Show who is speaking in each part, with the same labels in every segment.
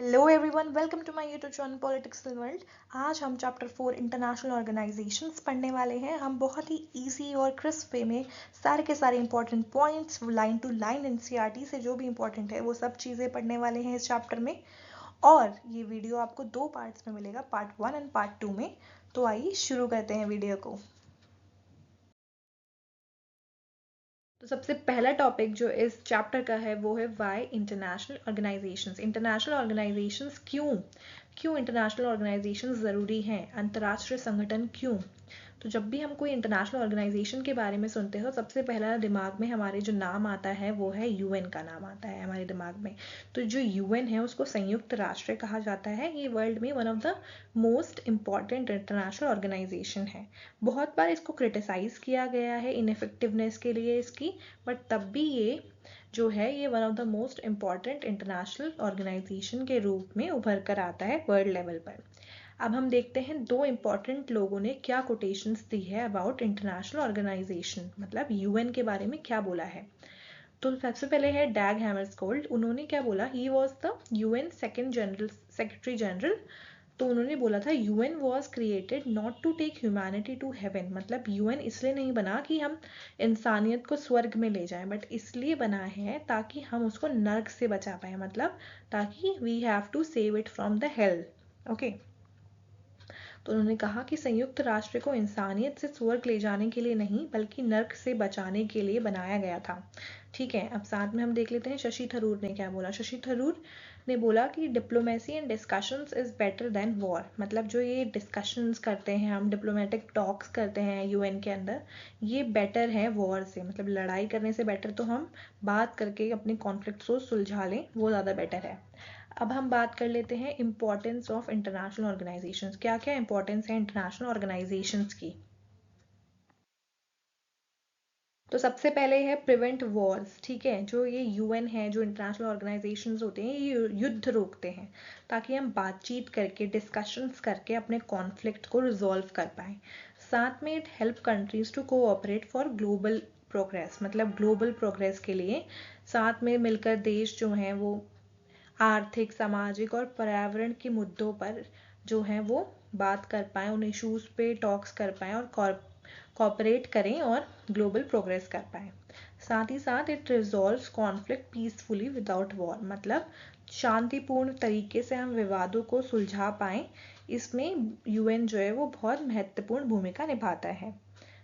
Speaker 1: Hello everyone, welcome to my YouTube channel politics world. आज हम chapter 4 international organisations पढ़ने वाले हैं। हम बहुत ही इजी और क्रिस्प वे में सारे के सारे important points line to line NCERT से जो भी इंपॉर्टेंट है वो सब चीज़ें पढ़ने वाले हैं इस चैप्टर में। और ये वीडियो आपको दो पार्ट्स में मिलेगा, पार्ट 1 एंड पार्ट 2 में। तो आइए शुरू करते हैं वीडियो को। तो सबसे पहला टॉपिक जो इस चैप्टर का है वो है Y international organisations. International organisations क्यों क्यों इंटरनेशनल ऑर्गेनाइजेशंस ज़रूरी हैं, अंतर्राष्ट्रीय संगठन क्यों। तो जब भी हम कोई इंटरनेशनल ऑर्गेनाइजेशन के बारे में सुनते हो सबसे पहला दिमाग में हमारे जो नाम आता है वो है यूएन का नाम आता है हमारे दिमाग में। तो जो यूएन है उसको संयुक्त राष्ट्र कहा जाता है। ये वर्ल्ड में one of the most important international organisation है। बहुत बार इसको क्रिटिसाइज किया गया है इनफेक्टिवनेस के लिए इसकी, बट तब भी ये जो है ये one of the most important international organisation के रूप में उभर कर आता है वर्ल्ड लेवल पर। अब हम देखते हैं दो इम्पॉर्टेंट लोगों ने क्या कोटेशंस दी है अबाउट इंटरनेशनल ऑर्गेनाइजेशन, मतलब यूएन के बारे में क्या बोला है। तो सबसे पहले है डैग हैमरस्कोल्ड। उन्होंने क्या बोला, he was the UN second general secretary general. तो उन्होंने बोला था UN was created not to take humanity to heaven, मतलब यूएन इसलिए नहीं बना कि हम इंसानियत को स्वर्ग में ले जाएं, बट इसलिए बना है ताकि हम उसको नर्क से बचा पाए, मतलब ताकि we have to save it from the hell. Okay. तो उन्होंने कहा कि संयुक्त राष्ट्र को इंसानियत से स्वर्ग ले जाने के लिए नहीं बल्कि नर्क से बचाने के लिए बनाया गया था। ठीक है, अब साथ में हम देख लेते हैं शशि थरूर ने क्या बोला। शशि थरूर ने बोला कि diplomacy and discussions is better than war, मतलब जो ये डिस्कशंस करते हैं हम, डिप्लोमेटिक टॉक्स करते हैं यूएन के अंदर, ये बेटर है वॉर से, मतलब लड़ाई करने से बेटर तो हम बात करके अपने कॉन्फ्लिक्ट को सुलझा लें, वो ज़्यादा बेटर है। अब हम बात कर लेते हैं इम्पोर्टेंस ऑफ इंटरनेशनल ऑर्गेनाइजेशंस। क्या क्या इंपॉर्टेंस है इंटरनेशनल ऑर्गेनाइजेशंस की। तो सबसे पहले है प्रिवेंट वॉर्स। ठीक है, जो ये यूएन है, जो इंटरनेशनल ऑर्गेनाइजेशंस होते हैं, ये युद्ध रोकते हैं ताकि हम बातचीत करके डिस्कशंस करके अपने कॉन्फ्लिक्ट को रिजॉल्व कर पाएँ। साथ में it help countries to cooperate for global progress, मतलब ग्लोबल प्रोग्रेस के लिए साथ में मिलकर देश जो हैं वो आर्थिक, सामाजिक और पर्यावरण के मुद्दों पर जो है वो बात कर पाएँ, उन इश्यूज पे टॉक्स कर पाएँ और कॉपरेट करें और ग्लोबल प्रोग्रेस कर पाएँ। साथ ही साथ it resolves conflict peacefully without war, मतलब शांतिपूर्ण तरीके से हम विवादों को सुलझा पाएँ। इसमें यूएन जो है वो बहुत महत्वपूर्ण भूमिका निभाता है।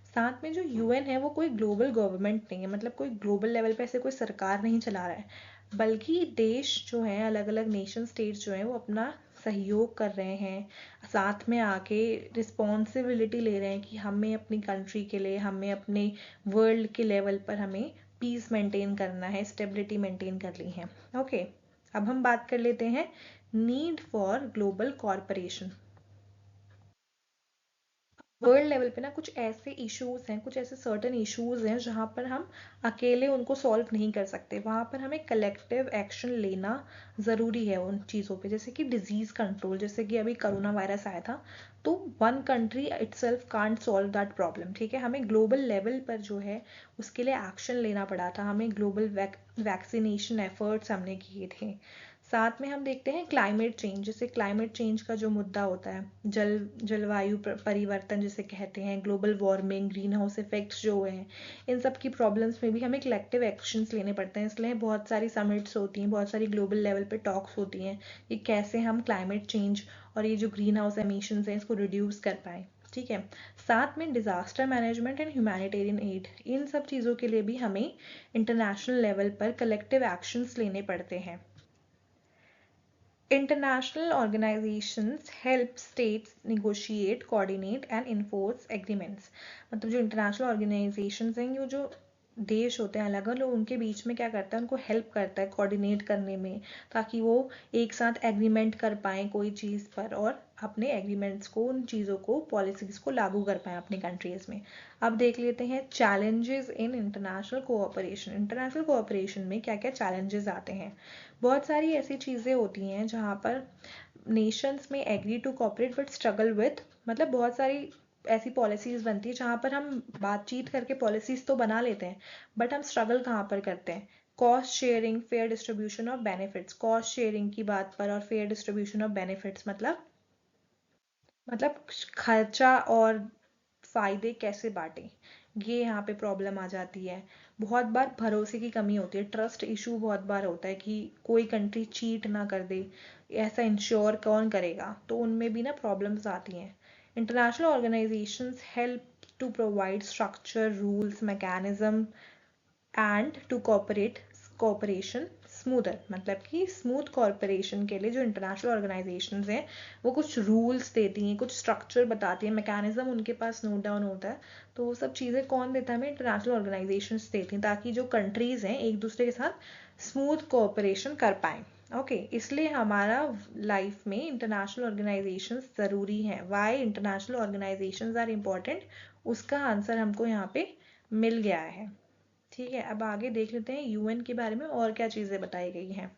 Speaker 1: साथ में जो यूएन है वो कोई ग्लोबल गवर्नमेंट नहीं है, मतलब कोई ग्लोबल लेवल पे ऐसे कोई सरकार नहीं चला रहा है, बल्कि देश जो हैं, अलग अलग नेशन स्टेट्स जो हैं वो अपना सहयोग कर रहे हैं, साथ में आके रिस्पॉन्सिबिलिटी ले रहे हैं कि हमें अपनी कंट्री के लिए, हमें अपने वर्ल्ड के लेवल पर हमें पीस मेंटेन करना है, स्टेबिलिटी मेंटेन करनी है। ओके। अब हम बात कर लेते हैं need for global corporation. World level पे ना कुछ ऐसे इश्यूज हैं, कुछ ऐसे सर्टन इश्यूज हैं जहाँ पर हम अकेले उनको सॉल्व नहीं कर सकते, वहाँ पर हमें कलेक्टिव एक्शन लेना ज़रूरी है उन चीज़ों पे। जैसे कि डिजीज़ कंट्रोल, जैसे कि अभी कोरोना वायरस आया था, तो one country itself can't solve that problem. ठीक है, हमें ग्लोबल लेवल पर जो है उसके लिए एक्शन लेना पड़ा था, हमें ग्लोबल वैक्सीनेशन एफर्ट्स हमने किए थे। साथ में हम देखते हैं क्लाइमेट चेंज, जैसे क्लाइमेट चेंज का जो मुद्दा होता है, जलवायु परिवर्तन जिसे कहते हैं, global warming, green house effects जो हैं, इन सब की प्रॉब्लम्स में भी हमें कलेक्टिव एक्शंस लेने पड़ते हैं। इसलिए बहुत सारी समिट्स होती हैं, बहुत सारी ग्लोबल लेवल पे टॉक्स होती हैं कि कैसे हम क्लाइमेट चेंज और ये जो ग्रीन हाउस एमिशंस हैं इसको रिड्यूस कर पाएँ। ठीक है, साथ में disaster management and humanitarian aid, इन सब चीज़ों के लिए भी हमें इंटरनेशनल लेवल पर कलेक्टिव एक्शंस लेने पड़ते हैं। International organizations help states negotiate, coordinate and enforce agreements। मतलब जो इंटरनेशनल ऑर्गेनाइजेशंस हैं, ये जो देश होते हैं अलग अलग, उनके बीच में क्या करता है, उनको हेल्प करता है कोऑर्डिनेट करने में, ताकि वो एक साथ एग्रीमेंट कर पाएँ कोई चीज़ पर और अपने एग्रीमेंट्स को, उन चीज़ों को, पॉलिसीज़ को लागू कर पाएँ अपनी कंट्रीज़ में। अब देख लेते हैं challenges in international cooperation. International cooperation में क्या क्या चैलेंजेस आते हैं। बहुत सारी ऐसी चीज़ें होती हैं जहाँ पर नेशंस में agree to cooperate but struggle with, मतलब बहुत सारी ऐसी पॉलिसीज़ बनती है जहाँ पर हम बातचीत करके पॉलिसीज़ तो बना लेते हैं, बट हम स्ट्रगल कहाँ पर करते हैं, cost sharing, fair distribution of benefits. Cost sharing की बात पर और फेयर डिस्ट्रीब्यूशन ऑफ बेनिफिट्स मतलब खर्चा और फायदे कैसे बांटे, ये यहाँ पे प्रॉब्लम आ जाती है। बहुत बार भरोसे की कमी होती है, ट्रस्ट इशू बहुत बार होता है कि कोई कंट्री चीट ना कर दे, ऐसा इंश्योर कौन करेगा, तो उनमें भी ना प्रॉब्लम्स आती हैं। International organisations help to provide structure, rules, mechanism and to cooperation smoother. मतलब कि स्मूथ कॉरपोरेशन के लिए जो इंटरनेशनल ऑर्गेनाइजेशंस हैं वो कुछ रूल्स देती हैं, कुछ स्ट्रक्चर बताती हैं, मैकेनिज्म उनके पास नोट डाउन होता है। तो वो सब चीज़ें कौन देता है हमें? इंटरनेशनल ऑर्गेनाइजेशंस देती हैं, ताकि जो कंट्रीज़ हैं एक दूसरे के साथ स्मूथ कॉपरेशन कर पाएँ। ओके, इसलिए हमारा लाइफ में इंटरनेशनल ऑर्गेनाइजेशंस ज़रूरी हैं। Why international organisations are important, उसका आंसर हमको यहाँ पे मिल गया है। ठीक है, अब आगे देख लेते हैं यूएन के बारे में और क्या चीज़ें बताई गई हैं।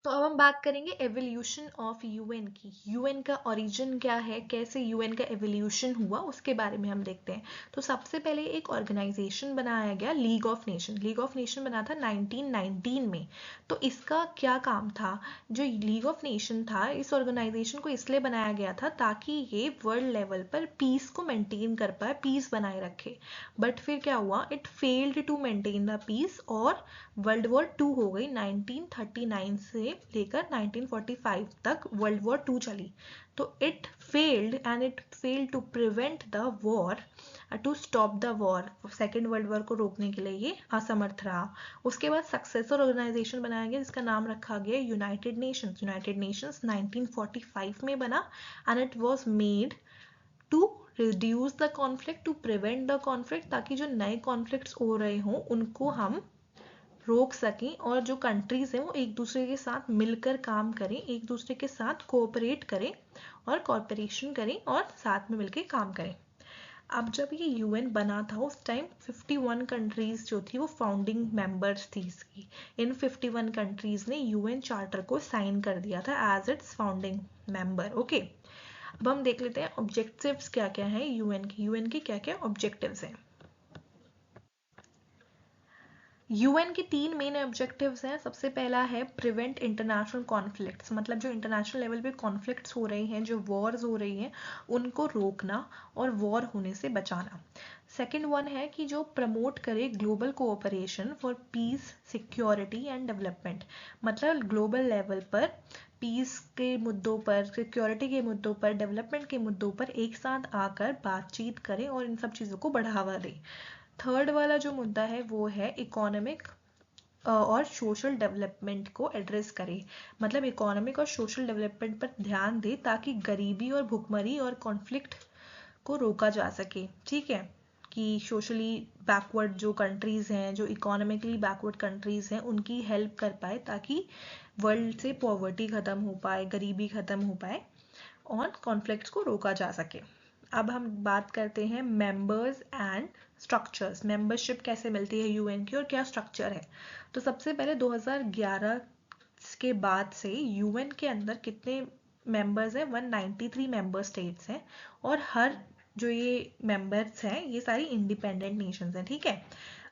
Speaker 1: तो अब हम बात करेंगे एवोल्यूशन ऑफ यूएन की। यूएन का ओरिजिन क्या है, कैसे यूएन का एवोल्यूशन हुआ, उसके बारे में हम देखते हैं। तो सबसे पहले एक ऑर्गेनाइजेशन बनाया गया, league of nation. League of nation बना था 1919 में। तो इसका क्या काम था? जो लीग ऑफ नेशन था, इस ऑर्गेनाइजेशन को इसलिए बनाया गया था ताकि ये वर्ल्ड लेवल पर पीस को मेंटेन कर पाए, पीस बनाए रखे। बट फिर क्या हुआ? It failed to maintain the peace और वर्ल्ड वॉर 2 हो गई। 1939 से लेकर 1945 तक वर्ल्ड वॉर 2 चली। तो it failed to prevent the war, to stop the war. Second world war को रोकने के लिए ये असमर्थ रहा। उसके बाद सक्सेसर ऑर्गेनाइजेशन बनाया गया जिसका नाम रखा गया यूनाइटेड नेशंस। यूनाइटेड नेशंस 1945 में बना and it was made to reduce the conflict, to prevent the conflict, ताकि जो नए कॉन्फ्लिक्ट्स हो रहे हों उनको हम रोक सकें और जो कंट्रीज हैं वो एक दूसरे के साथ मिलकर काम करें, एक दूसरे के साथ कोऑपरेट करें और कॉरपोरेशन करें और साथ में मिलकर काम करें। अब जब ये यूएन बना था उस टाइम 51 कंट्रीज जो थी वो फाउंडिंग मेंबर्स थी इसकी। इन 51 कंट्रीज ने यूएन चार्टर को साइन कर दिया था as its founding member. Okay, अब हम देख लेते हैं ऑब्जेक्टिव्स क्या क्या है यूएन के। यूएन के क्या क्या ऑब्जेक्टिव्स हैं? यूएन के 3 मेन ऑब्जेक्टिव्स हैं। सबसे पहला है प्रिवेंट इंटरनेशनल कॉन्फ्लिक्ट्स, मतलब जो इंटरनेशनल लेवल पे कॉन्फ्लिक्ट्स हो रही हैं, जो वॉर्स हो रही हैं, उनको रोकना और वॉर होने से बचाना। सेकेंड वन है कि जो प्रमोट करे global cooperation for piece, security and development. मतलब ग्लोबल लेवल पर पीस के मुद्दों पर, सिक्योरिटी के मुद्दों पर, डेवलपमेंट के मुद्दों पर एक साथ आकर बातचीत करें और इन सब चीज़ों को बढ़ावा दें। थर्ड वाला जो मुद्दा है वो है इकोनॉमिक और सोशल डेवलपमेंट को एड्रेस करे। मतलब इकोनॉमिक और सोशल डेवलपमेंट पर ध्यान दे ताकि गरीबी और भुखमरी और कॉन्फ्लिक्ट को रोका जा सके। ठीक है, कि सोशली बैकवर्ड जो कंट्रीज़ हैं, जो इकोनॉमिकली बैकवर्ड कंट्रीज़ हैं, उनकी हेल्प कर पाए ताकि वर्ल्ड से पॉवर्टी ख़त्म हो पाए, गरीबी ख़त्म हो पाए और कॉन्फ्लिक्ट्स को रोका जा सके। अब हम बात करते हैं मेंबर्स एंड स्ट्रक्चर्स। मेंबरशिप कैसे मिलती है यूएन की और क्या स्ट्रक्चर है? तो सबसे पहले 2011 के बाद से यूएन के अंदर कितने मेंबर्स हैं? 193 मेंबर स्टेट्स हैं और हर जो ये मेंबर्स हैं ये सारी इंडिपेंडेंट नेशंस हैं। ठीक है,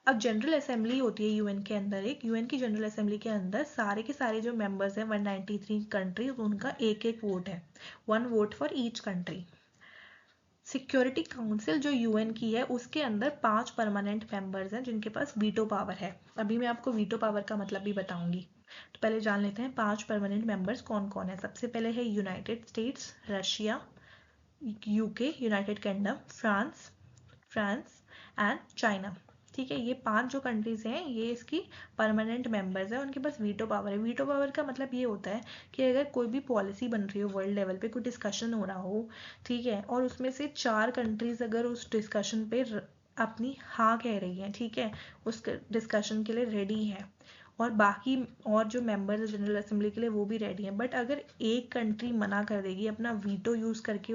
Speaker 1: अब जनरल असेंबली होती है यूएन के अंदर। एक यूएन की जनरल असेंबली के अंदर सारे के सारे जो मेंबर्स हैं 193 कंट्रीज, उनका एक एक वोट है, 1 vote for each country. Security council जो यूएन की है उसके अंदर 5 परमानेंट मेंबर्स हैं जिनके पास वीटो पावर है। अभी मैं आपको वीटो पावर का मतलब भी बताऊंगी। तो पहले जान लेते हैं 5 परमानेंट मेंबर्स कौन कौन है। सबसे पहले है United states, Russia, UK, United kingdom, France and China. ठीक है, ये 5 जो कंट्रीज हैं ये इसकी परमानेंट मेंबर्स हैं, उनके पास वीटो पावर है। वीटो पावर का मतलब ये होता है कि अगर कोई भी पॉलिसी बन रही हो, वर्ल्ड लेवल पे कोई डिस्कशन हो रहा हो, ठीक है, और उसमें से 4 कंट्रीज अगर उस डिस्कशन पे अपनी हाँ कह रही हैं, ठीक है, उस डिस्कशन के लिए रेडी है और बाकी और जो मेंबर्स जनरल असेंबली के लिए वो भी रेडी हैं, बट अगर एक कंट्री मना कर देगी, अपना वीटो यूज़ करके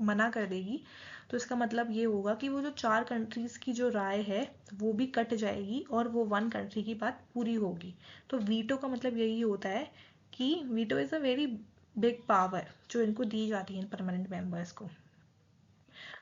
Speaker 1: मना कर देगी, तो इसका मतलब ये होगा कि वो जो 4 कंट्रीज़ की जो राय है वो भी कट जाएगी और वो 1 कंट्री की बात पूरी होगी। तो वीटो का मतलब यही होता है कि veto is a very big power जो इनको दी जाती है इन परमानेंट मेंबर्स को।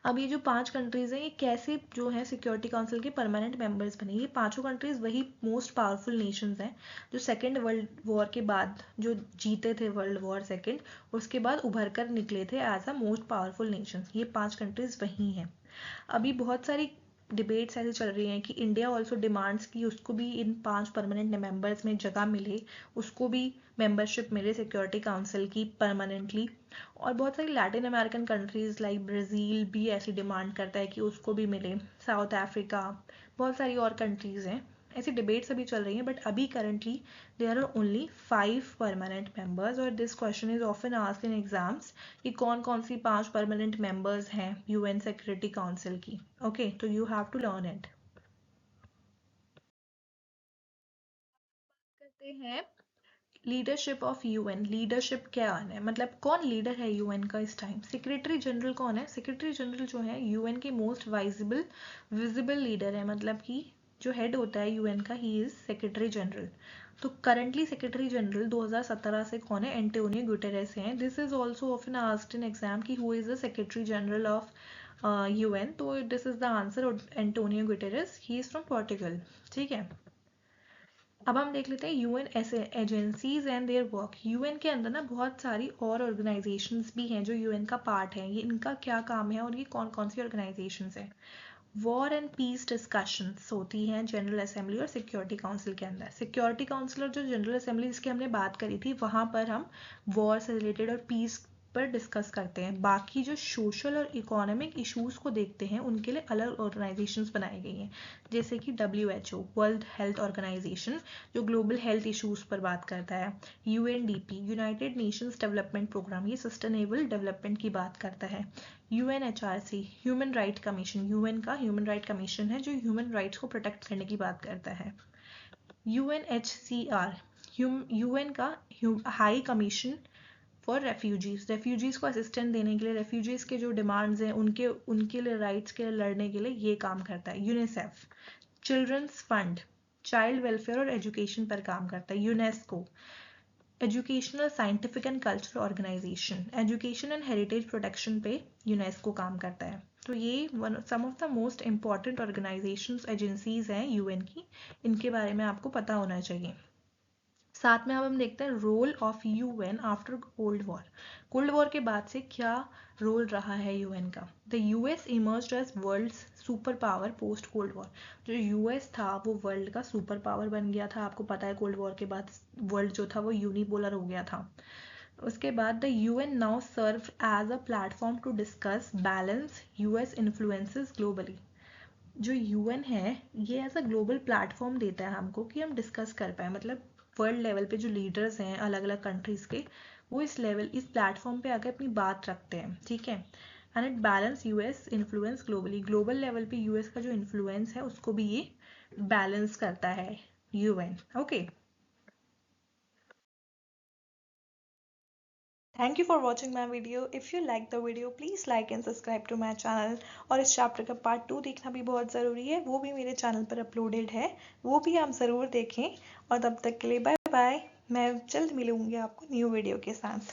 Speaker 1: अब ये जो 5 कंट्रीज़ हैं, ये कैसे जो है सिक्योरिटी काउंसिल के परमानेंट मेंबर्स बने। ये पांचों कंट्रीज़ वही मोस्ट पावरफुल नेशंस हैं जो सेकेंड वर्ल्ड वॉर के बाद जो जीते थे वर्ल्ड वॉर सेकेंड, उसके बाद उभर कर निकले थे as a most powerful nations. ये 5 कंट्रीज़ वही हैं। अभी बहुत सारी डिबेट्स ऐसे चल रही हैं कि इंडिया ऑल्सो डिमांड्स कि उसको भी इन 5 परमानेंट मेंबर्स में जगह मिले, उसको भी मेंबरशिप मिले सिक्योरिटी काउंसिल की परमानेंटली। और बहुत सारी Latin American countries like Brazil भी ऐसी डिमांड करता है कि उसको भी मिले, साउथ अफ्रीका, बहुत सारी और कंट्रीज़ हैं। ऐसी डिबेट्स अभी चल रही हैं, बट अभी currently there are only 5 permanent members. और this question is often asked in exams कि कौन कौन सी 5 परमानेंट मेंबर्स हैं यूएन सिक्योरिटी काउंसिल की। ओके, तो you have to learn it. करते हैं लीडरशिप ऑफ यूएन। लीडरशिप क्या है, मतलब कौन लीडर है यूएन का इस टाइम। सेक्रेटरी जनरल कौन है? सेक्रेटरी जनरल जो है यूएन के मोस्ट विजिबल लीडर है, मतलब कि जो हेड होता है यूएन का, ही इज सेक्रेटरी जनरल। तो करंटली सेक्रेटरी जनरल 2017 से कौन है? एंटोनियो गुटेरेस हैं। This is also often asked in exam that who is the secretary general of UN. तो this is the answer, Antonio Guterres. He is from Portugal. ठीक है, अब हम देख लेते हैं UN agencies and their work. UN के अंदर ना बहुत सारी और ऑर्गेनाइजेशंस भी हैं जो यूएन का पार्ट है। ये इनका क्या काम है और ये कौन कौन सी ऑर्गेनाइजेशंस हैं। वॉर एंड पीस डिस्कशंस होती हैं जनरल असेंबली और सिक्योरिटी काउंसिल के अंदर। सिक्योरिटी काउंसिल और जो जनरल असेंबली जिसकी हमने बात करी थी, वहाँ पर हम वॉर से रिलेटेड और पीस पर डिस्कस करते हैं। बाकी जो सोशल और इकोनॉमिक इश्यूज को देखते हैं उनके लिए अलग ऑर्गेनाइजेशंस बनाई गई हैं, जैसे कि WHO वर्ल्ड हेल्थ ऑर्गेनाइजेशन जो ग्लोबल हेल्थ इश्यूज पर बात करता है। UNDP United Nations development programme, ये सस्टेनेबल डेवलपमेंट की बात करता है। UNHRC human right commission, UN का ह्यूमन राइट कमीशन है जो ह्यूमन राइट्स को प्रोटेक्ट करने की बात करता है। UNHCR यूएन का हाई कमीशन फॉर रेफ्यूजीज को असिस्टेंट देने के लिए, रेफ्यूजीज के जो डिमांड्स हैं उनके उनके लिए राइट्स के लिए लड़ने के लिए ये काम करता है। UNICEF children's fund child welfare और एजुकेशन पर काम करता है। UNESCO educational scientific and cultural organisation, education and heritage protection पे यूनेस्को काम करता है। तो ये some of the most important organisations agencies हैं यूएन की, इनके बारे में आपको पता होना चाहिए। साथ में अब हम देखते हैं role of UN after cold war. Cold war के बाद से क्या रोल रहा है यूएन का। The US emerged as world super power post cold war. जो यूएस था वो वर्ल्ड का सुपर पावर बन गया था। आपको पता है कोल्ड वॉर के बाद वर्ल्ड जो था वो यूनिपोलर हो गया था। उसके बाद the UN now serve as a platform to discuss balance US influences globally. जो यूएन है ये एज अ ग्लोबल प्लेटफॉर्म देता है हमको कि हम डिस्कस कर पाए, मतलब वर्ल्ड लेवल पे जो लीडर्स हैं अलग अलग कंट्रीज के, वो इस प्लेटफॉर्म पे आकर अपनी बात रखते हैं। ठीक है, and it balance US influence globally. Global level पे यूएस का जो इन्फ्लुएंस है उसको भी ये बैलेंस करता है UN. Okay, thank you for watching my video. If you like the video please like and subscribe to my channel. और इस चैप्टर का पार्ट 2 देखना भी बहुत ज़रूरी है, वो भी मेरे चैनल पर अपलोडेड है, वो भी आप ज़रूर देखें। और तब तक के लिए बाय बाय। मैं जल्द मिलूंगी आपको न्यू वीडियो के साथ।